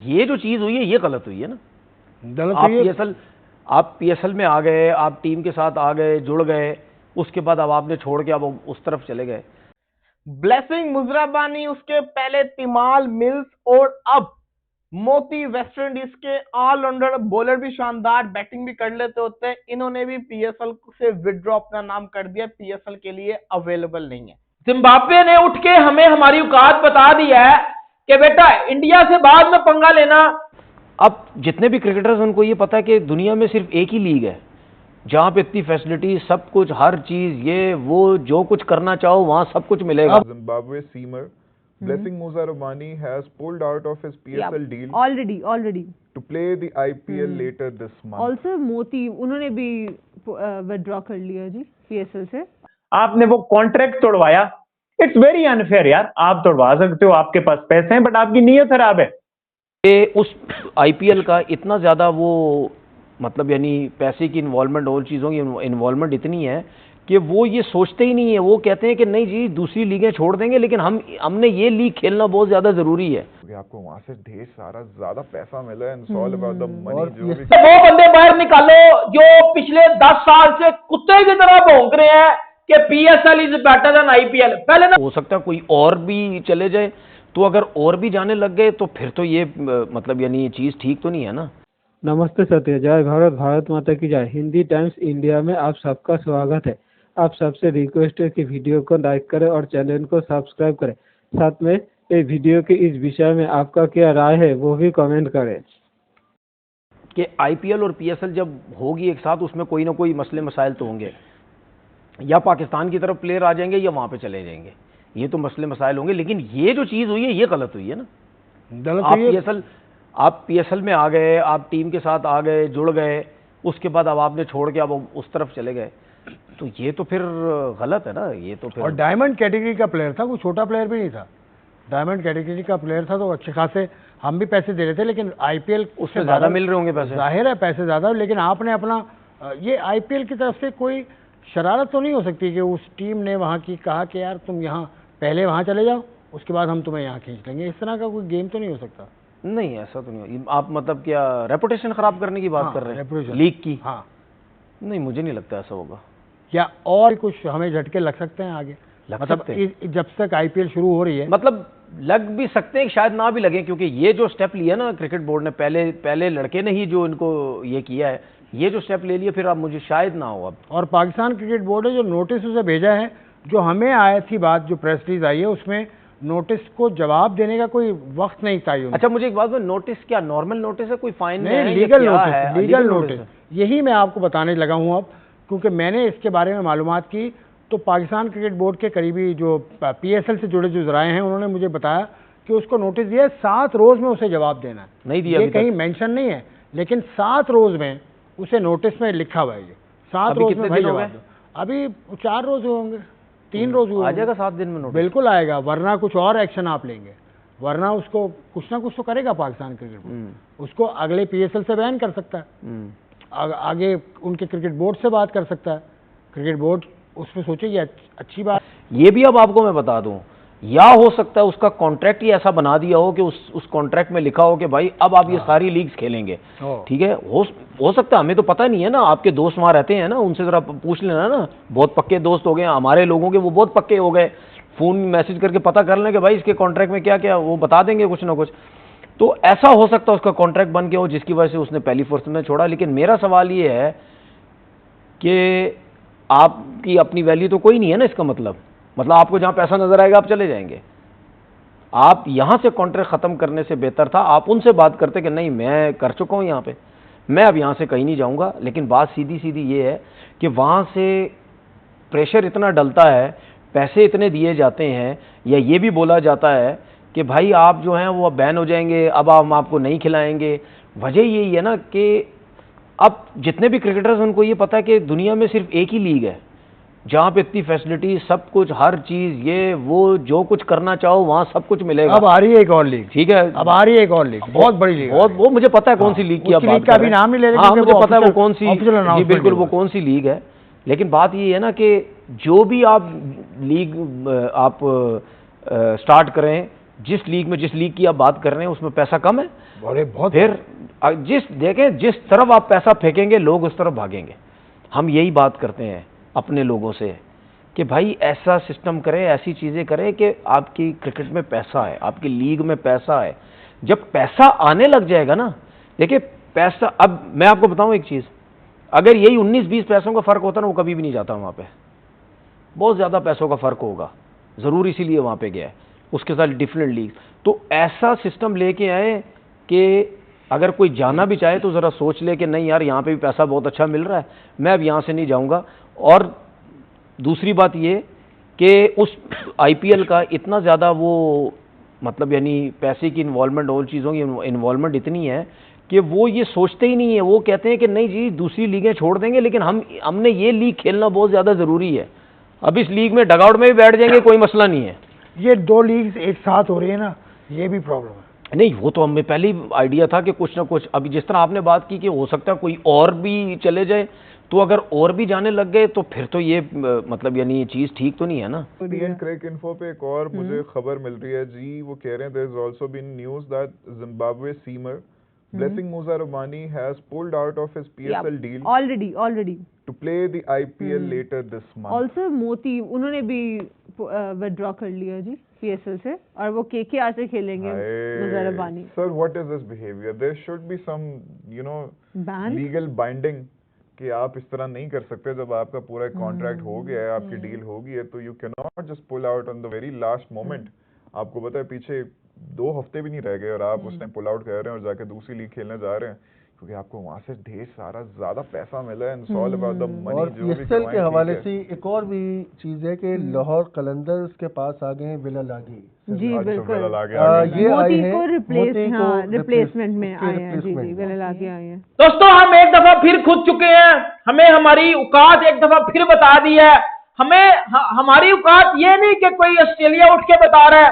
ये जो चीज हुई है ये गलत हुई है ना। गलत आप पीएसएल में आ गए, आप टीम के साथ आ गए, जुड़ गए, उसके बाद अब आपने छोड़ के अब उस तरफ चले गए। ब्लेसिंग मुजराबानी, उसके पहले तिमाल मिल्स और अब मोती वेस्ट इंडीज के ऑलराउंडर, बॉलर भी शानदार, बैटिंग भी कर लेते होते हैं। इन्होंने भी पीएसएल से विड्रॉ अपना नाम कर दिया, पीएसएल के लिए अवेलेबल नहीं है। जिम्बाब्वे ने उठ के हमें हमारी औकात बता दी है कि बेटा इंडिया से बाद में पंगा लेना। अब जितने भी क्रिकेटर्स उनको ये पता है कि दुनिया में सिर्फ एक ही लीग है जहां पे इतनी फैसिलिटी, सब कुछ, हर चीज, ये वो, जो कुछ करना चाहो वहां सब कुछ मिलेगा। Zimbabwe seamer Blessing Muzarabani has pulled out of his PSL deal already to play the IPL later this month. also मोती उन्होंने भी विड्रॉ कर लिया जी पीएसएल से। आपने वो कॉन्ट्रैक्ट तोड़वाया, इट्स वेरी अनफेयर यार। आप तोड़वा सकते हो, आपके पास पैसे हैं, बट आपकी नीयत खराब है। ये उस आईपीएल का इतना ज्यादा वो मतलब यानी पैसे की इन्वॉल्वमेंट और चीज़ों की इन्वॉल्वमेंट इतनी है कि वो ये सोचते ही नहीं है। वो कहते हैं कि नहीं जी दूसरी लीगें छोड़ देंगे, लेकिन हमने ये लीग खेलना बहुत ज़्यादा ज़रूरी है। आपको वहाँ से ढेर सारा ज़्यादा पैसा मिला है, it's all about the money। जो भी वो बंदे बाहर निकालो जो पिछले 10 साल से कुत्ते की तरह भौंक रहे हैं कि PSL is better than IPL. पहले ना हो सकता है कोई और भी चले जाए, तो अगर और भी जाने लग गए तो फिर तो ये मतलब यानी ये चीज़ ठीक तो नहीं है ना। नमस्ते सत्य, जय भारत, भारत माता की जय। हिंदी टाइम्स इंडिया में आप सबका स्वागत है। आप सबसे रिक्वेस्ट है कि वीडियो को लाइक करें और चैनल को सब्सक्राइब करें। साथ में इस वीडियो के इस विषय में आपका क्या राय है वो भी कमेंट करें। कि आईपीएल और पीएसएल जब होगी एक साथ, उसमें कोई ना कोई मसले मसाइल तो होंगे, या पाकिस्तान की तरफ प्लेयर आ जाएंगे या वहाँ पे चले जाएंगे, ये तो मसले मसाइल होंगे। लेकिन ये जो चीज़ हुई है ये गलत हुई है ना। आप पीएसएल में आ गए, आप टीम के साथ आ गए, जुड़ गए, उसके बाद अब आपने छोड़ के अब उस तरफ चले गए, तो ये तो फिर गलत है ना। ये तो फिर, और डायमंड कैटेगरी का प्लेयर था, कोई छोटा प्लेयर भी नहीं था, डायमंड कैटेगरी का प्लेयर था, तो अच्छे खासे हम भी पैसे दे रहे थे, लेकिन आईपीएल उससे ज़्यादा मिल रहे होंगे पैसे, जाहिर है पैसे ज़्यादा। लेकिन आपने अपना ये आईपीएल की तरफ से कोई शरारत तो नहीं हो सकती कि उस टीम ने वहाँ की कहा कि यार तुम यहाँ पहले वहाँ चले जाओ, उसके बाद हम तुम्हें यहाँ खींच लेंगे। इस तरह का कोई गेम तो नहीं हो सकता। नहीं, ऐसा तो नहीं। आप मतलब क्या रेपुटेशन खराब करने की बात कर रहे हैं लीग की? हाँ, नहीं, मुझे नहीं लगता ऐसा होगा। या और कुछ हमें झटके लग सकते हैं आगे, मतलब जब तक आईपीएल शुरू हो रही है, मतलब लग भी सकते हैं, शायद ना भी लगे, क्योंकि ये जो स्टेप लिया ना क्रिकेट बोर्ड ने, पहले लड़के ने ही जो इनको ये किया है, ये जो स्टेप ले लिया, फिर अब मुझे शायद ना हो अब। और पाकिस्तान क्रिकेट बोर्ड ने जो नोटिस उसे भेजा है, जो हमें आई थी बात, जो प्रेस रिलीज आई है, उसमें नोटिस को जवाब देने का कोई वक्त नहीं चाहिए। अच्छा, मुझे एक बात में, नोटिस क्या नॉर्मल नोटिस है, कोई फाइन नहीं, लीगल नोटिस, लीगल नोटिस। यही मैं आपको बताने लगा हूँ अब, क्योंकि मैंने इसके बारे में मालूमात की, तो पाकिस्तान क्रिकेट बोर्ड के करीबी जो पीएसएल से जुड़े जो जराए हैं, उन्होंने मुझे बताया कि उसको नोटिस दिया है, 7 रोज में उसे जवाब देना है। नहीं दिया, ये कहीं मेंशन नहीं है, लेकिन 7 रोज में उसे नोटिस में लिखा हुआ है, ये 7 रोज में भाई जवाब दो। अभी 4 रोज होंगे, 3 रोज हुए, आ जाएगा 7 दिन में नोटिस, बिल्कुल आएगा, वरना कुछ और एक्शन आप लेंगे, वरना उसको कुछ ना कुछ तो करेगा पाकिस्तान क्रिकेट बोर्ड। उसको अगले पीएसएल से बैन कर सकता है, आगे उनके क्रिकेट बोर्ड से बात कर सकता है, क्रिकेट बोर्ड उसमें सोचेगी अच्छी बात। ये भी अब आपको मैं बता दूं, या हो सकता है उसका कॉन्ट्रैक्ट ही ऐसा बना दिया हो कि उस कॉन्ट्रैक्ट में लिखा हो कि भाई अब आप ये सारी लीग्स खेलेंगे, ठीक है। हो सकता है, हमें तो पता नहीं है ना। आपके दोस्त वहाँ रहते हैं ना, उनसे ज़रा पूछ लेना ना, बहुत पक्के दोस्त हो गए हमारे लोगों के, वो बहुत पक्के हो गए, फ़ोन मैसेज करके पता कर लें कि भाई इसके कॉन्ट्रैक्ट में क्या क्या, वो बता देंगे कुछ ना कुछ। तो ऐसा हो सकता है उसका कॉन्ट्रैक्ट बन गया हो जिसकी वजह से उसने पहली फुर्सत में छोड़ा। लेकिन मेरा सवाल ये है कि आपकी अपनी वैल्यू तो कोई नहीं है ना, इसका मतलब आपको जहाँ पैसा नजर आएगा आप चले जाएंगे। आप यहाँ से कॉन्ट्रैक्ट ख़त्म करने से बेहतर था आप उनसे बात करते कि नहीं मैं कर चुका हूँ यहाँ पे, मैं अब यहाँ से कहीं नहीं जाऊँगा। लेकिन बात सीधी सीधी ये है कि वहाँ से प्रेशर इतना डलता है, पैसे इतने दिए जाते हैं, या ये भी बोला जाता है कि भाई आप जो हैं वो अब बैन हो जाएंगे, अब हम आपको नहीं खिलाएंगे। वजह यही है ना कि अब जितने भी क्रिकेटर्स उनको ये पता है कि दुनिया में सिर्फ एक ही लीग है जहाँ पे इतनी फैसिलिटी, सब कुछ, हर चीज़, ये वो, जो कुछ करना चाहो वहाँ सब कुछ मिलेगा। अब आ रही है एक और लीग, ठीक है, अब आ रही है एक और लीग, बहुत बड़ी लीग, बहुत, वो मुझे पता है कौन सी लीग की आप बात कर रहे हैं। लीग का भी नाम नहीं ले रहे, मुझे पता है वो कौन सी, जी बिल्कुल वो कौन सी लीग है। लेकिन बात ये है ना कि जो भी आप लीग आप स्टार्ट करें, जिस लीग की आप बात कर रहे हैं उसमें पैसा कम है, अरे बहुत फिर जिस तरफ आप पैसा फेंकेंगे लोग उस तरफ भागेंगे। हम यही बात करते हैं अपने लोगों से कि भाई ऐसा सिस्टम करें, ऐसी चीजें करें कि आपकी क्रिकेट में पैसा है, आपकी लीग में पैसा है। जब पैसा आने लग जाएगा ना, देखिए पैसा, अब मैं आपको बताऊं एक चीज, अगर यही 19-20 पैसों का फर्क होता ना, वो कभी भी नहीं जाता वहां पे। बहुत ज्यादा पैसों का फर्क होगा, जरूर इसीलिए वहां पे गया है, उसके साथ डिफरेंट लीग। तो ऐसा सिस्टम लेके आए कि अगर कोई जाना भी चाहे तो जरा सोच ले कि नहीं यार, यहाँ पे भी पैसा बहुत अच्छा मिल रहा है, मैं अब यहाँ से नहीं जाऊंगा। और दूसरी बात ये कि उस आईपीएल का इतना ज़्यादा वो मतलब यानी पैसे की इन्वॉल्वमेंट और चीज़ों की इन्वॉल्वमेंट इतनी है कि वो ये सोचते ही नहीं है। वो कहते हैं कि नहीं जी, दूसरी लीगें छोड़ देंगे, लेकिन हमने ये लीग खेलना बहुत ज़्यादा ज़रूरी है। अब इस लीग में डगआउट में भी बैठ जाएंगे, कोई मसला नहीं है। ये 2 लीग्स एक साथ हो रही है ना, ये भी प्रॉब्लम है। नहीं, वो तो हमें पहले ही आइडिया था कि कुछ ना कुछ, अभी जिस तरह आपने बात की कि हो सकता है कोई और भी चले जाए, तो अगर और भी जाने लग गए तो फिर तो ये मतलब यानी ये चीज ठीक तो नहीं है ना। टीएन क्रिक इन्फो पे एक और मुझे खबर मिल रही है जी, वो कह रहे हैं there is also been news that Zimbabwe seamer Blessing Muzarabani has pulled out of his PSL deal already to play the IPL later this month. Also Motie उन्होंने भी विथड्रॉ कर लिया जी पीएसएल से, और वो केकेआर से खेलेंगे Musa Rabbani. Sir what is this behaviour? There should be some Ban? Legal binding कि आप इस तरह नहीं कर सकते। जब आपका पूरा कॉन्ट्रैक्ट हो गया है, आपकी डील हो गई है, तो you can not just pull out on the very last moment. आपको पता है पीछे 2 हफ्ते भी नहीं रह गए और आप उस टाइम पुल आउट कर रहे हैं और जाके दूसरी लीग खेलने जा रहे हैं, क्योंकि आपको वहां से ढेर सारा ज्यादा पैसा मिला है। It's all about the money. और जो भी पीएसएल के कमाएं, हवाले ठीक से एक और भी चीज है कि लाहौर कलंदर्स के पास आ गए हैं बिलाल आगी जी है। बिल्कुल, बिलाल आगे ये आए मोती हैं को मोती रिप्लेसमेंट में उसके आए हैं। जी replacement जी, में। बिलाल आगे आए हैं। दोस्तों, हम एक दफा फिर खुद चुके हैं, हमें हमारी औकात एक दफा फिर बता दी है। हमारी औकात ये नहीं कि कोई ऑस्ट्रेलिया उठ के बता रहा है,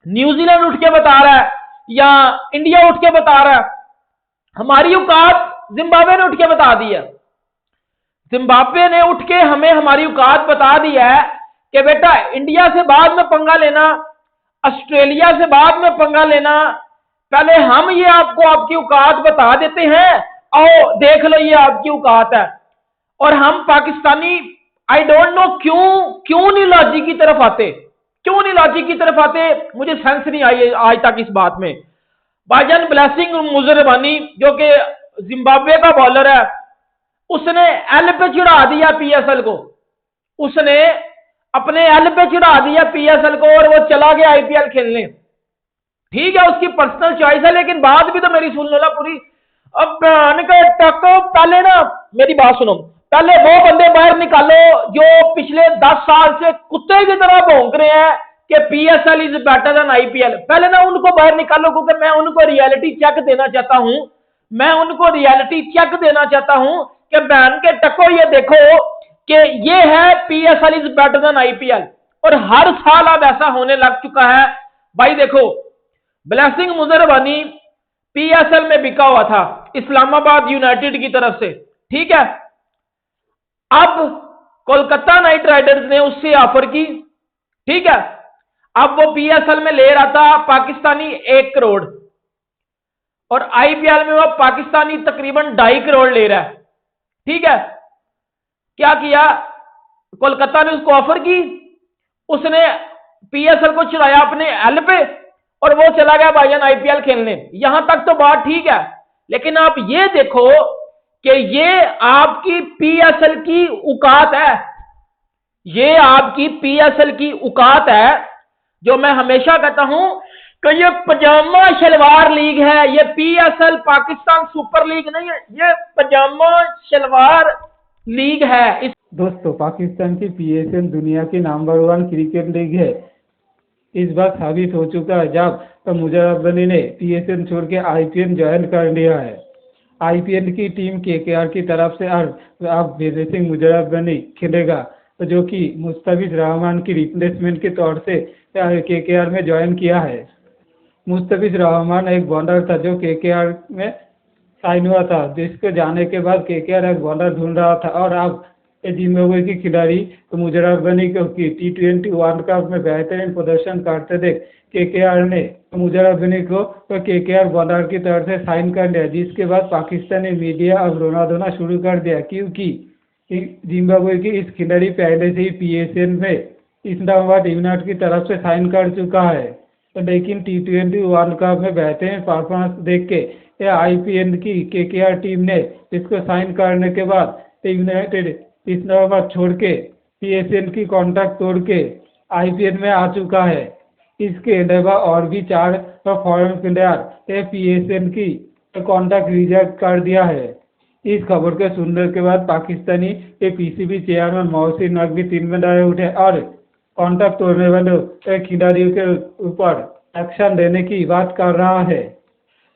न्यूजीलैंड उठ के बता रहा है, या इंडिया उठ के बता रहा है। हमारी औकात जिम्बाब्वे ने उठ के बता दी है। जिम्बाब्वे ने उठ के हमें हमारी औकात बता दी है कि बेटा, इंडिया से बाद में पंगा लेना, ऑस्ट्रेलिया से बाद में पंगा लेना, पहले हम ये आपको आपकी औकात बता देते हैं, आओ देख लो ये आपकी औकात है। और हम पाकिस्तानी, आई डोंट नो क्यों नहीं लॉजिक की तरफ आते, मुझे सेंस नहीं आई आज तक इस बात में। भाईजान ब्लेसिंग मूसा रबानी जो कि जिम्बाब्वे का बॉलर है, उसने एल पे चढ़ा दिया पीएसएल को, उसने अपने एल पे चढ़ा दिया पीएसएल को और वो चला गया आईपीएल खेलने। ठीक है, उसकी पर्सनल चॉइस है, लेकिन बात भी तो मेरी सुन लो ना पूरी। अब टको, पहले ना मेरी बात सुनो, पहले वो बंदे बाहर निकालो जो पिछले 10 साल से कुत्ते की तरह भौंक रहे हैं कि PSL is better than IPL. पहले ना उनको बाहर निकालो, क्योंकि मैं उनको रियलिटी चेक देना चाहता हूं, कि बहन के टको ये देखो कि ये है PSL is better than IPL. और हर साल अब ऐसा होने लग चुका है। भाई देखो, ब्लेसिंग मूसा रबानी पीएसएल में बिका हुआ था इस्लामाबाद यूनाइटेड की तरफ से, ठीक है। अब कोलकाता नाइट राइडर्स ने उससे ऑफर की, ठीक है। अब वो पीएसएल में ले रहा था पाकिस्तानी 1 करोड़, और आईपीएल में वो पाकिस्तानी तकरीबन 2.5 करोड़ ले रहा है, ठीक है। क्या किया, कोलकाता ने उसको ऑफर की, उसने पीएसएल को चढ़ाया अपने एल पे और वो चला गया भाईजान आईपीएल खेलने। यहां तक तो बात ठीक है, लेकिन आप ये देखो कि ये आपकी पीएसएल की औकात है, ये आपकी पीएसएल की औकात है। जो मैं हमेशा कहता हूं कि ये पजामा शलवार लीग है, ये पीएसएल पाकिस्तान सुपर लीग नहीं है, ये पजामा शलवार लीग है। दोस्तों, पाकिस्तान की पीएसएल दुनिया की नंबर 1 क्रिकेट लीग है। इस बार साबित हो चुका है जब मूसा रबानी ने पीएसएल छोड़ के आईपीएल ज्वाइन कर लिया है। आईपीएल की टीम केकेआर की तरफ से अब ब्लेसिंग मूसा रबानी खेलेगा, जो कि मुस्तफिज रहमान की रिप्लेसमेंट के तौर से केकेआर में ज्वाइन किया है। मुस्तफिज रहमान एक बॉलर था जो केकेआर में साइन हुआ था, जिसके जाने के बाद केकेआर एक बॉलर ढूंढ रहा था, और अब जिम्बाब्वे की खिलाड़ी मुजराब गनी को T20 वर्ल्ड कप में बेहतरीन प्रदर्शन करते देख केकेआर ने मुजराब गनी को केकेआर बॉलर की तरफ से साइन कर दिया, जिसके बाद पाकिस्तानी मीडिया अब रोना धोना शुरू कर दिया, क्योंकि जिम्बाब्वे की इस खिलाड़ी पहले से ही PSL में इस्लामाबाद यूनाइटेड की तरफ से साइन कर चुका है। लेकिन T20 वर्ल्ड कप में बेहतरीन परफॉर्मेंस देख के IPL की केकेआर टीम ने इसको साइन करने के बाद यूनाइटेड इस्लामाबाद छोड़ के PSL की कॉन्ट्रैक्ट तोड़ के IPL में आ चुका है। इसके अलावा और भी 4 फॉरेन प्लेयर PSL की कॉन्ट्रैक्ट रिजेक्ट कर दिया है। इस खबर के सुनने के बाद पाकिस्तानी PCB चेयरमैन मोहसिन नकवी 3 में डरे उठे और कॉन्ट्रैक्ट तोड़ने वाले खिलाड़ियों के ऊपर एक्शन लेने की बात कर रहा है।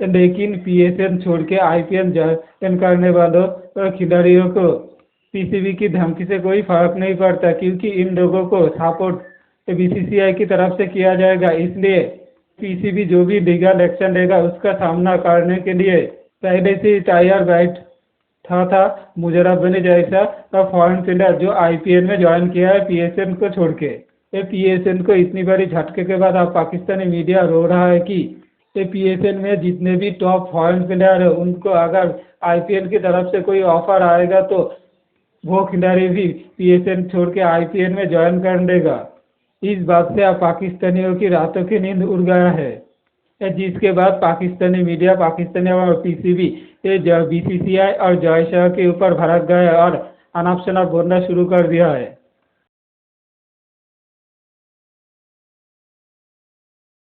लेकिन PSL छोड़ के IPL ज्वाइन करने वालों खिलाड़ियों को PCB की धमकी से कोई फर्क नहीं पड़ता, क्योंकि इन लोगों को सपोर्ट BCCI की तरफ से किया जाएगा। इसलिए PCB जो भी लीगल एक्शन लेगा उसका सामना करने के लिए पहले से ही तैयार बैठा था मुजराब गनी जैसा फॉरेन प्लेयर जो IPL में ज्वाइन किया है PSL को छोड़ के। PSL को इतनी बड़ी झटके के बाद अब पाकिस्तानी मीडिया रो रहा है कि PSL में जितने भी टॉप फॉरेन प्लेयर है उनको अगर IPL की तरफ से कोई ऑफर आएगा तो वो खिलाड़ी भी PSL छोड़ के IPL में ज्वाइन कर देगा। इस बात से अब पाकिस्तानियों की रातों की नींद उड़ गया है, जिसके बाद पाकिस्तानी मीडिया पाकिस्तानी और PCB BCCI और जय शाह के ऊपर भड़क गए और अनाप शनाप बोलना शुरू कर दिया है।